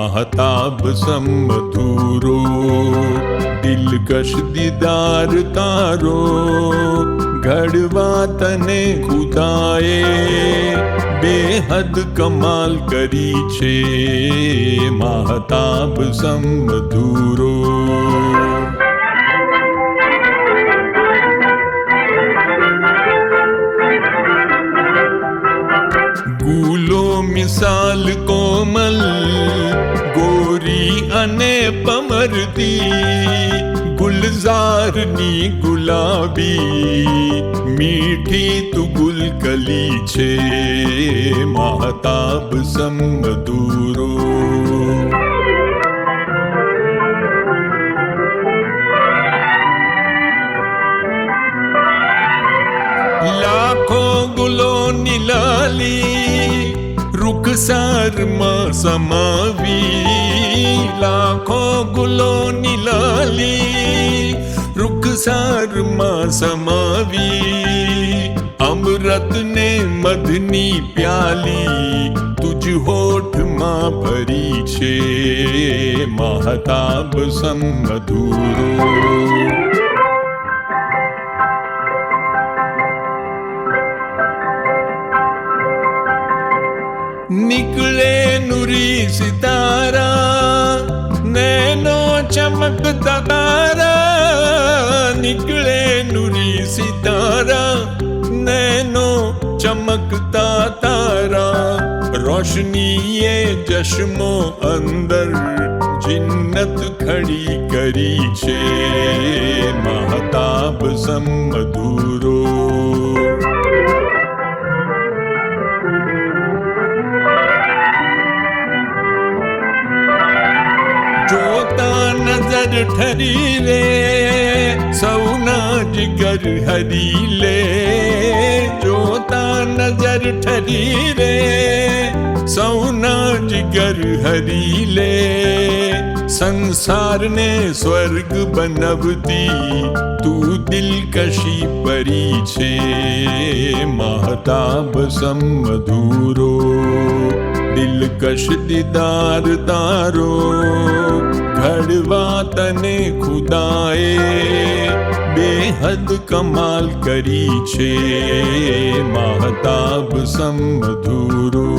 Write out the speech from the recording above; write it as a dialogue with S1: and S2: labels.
S1: માહતાબ સમધુરો દિલકશ દીદાર તારો ઘડવા તને ખુદાએ બેહદ કમાલ કરી છે માહતાબ સમધુરો ગૂલો મિસાલ કોમલ ગોરી અને પમરતી ગુલઝારની ગુલાબી મીઠી તું ગુલકલી છે માહતાબ સમધુરો લાખો ગુલોની લાલી રૂખસારમાં સમાવી લાખો ગુલોની લાલી રૂખસારમાં સમાવી અમૃતને મધની પ્યાલી તુજ હોઠમાં ભરી છે માહતાબ સમધુરો निकले नूरी सितारा नैनो चमकता तारा निकले नूरी सितारा नैनो चमकता तारा रोशनी ये चश्मो अंदर जिन्नत खड़ी કરી છે માહતાબ સમધુરો नजर ठरी रे सौना जिगर हरी ले जोता नजर ठरी रे सौना जिगर हरी ले संसार ने स्वर्ग बनवती તું દિલકશી પરી છે માહતાબ સમધુરો દિલકશ દીદાર તારો ઘડવા તને ખુદાએ બેહદ કમાલ કરી છે માહતાબ સમધુરો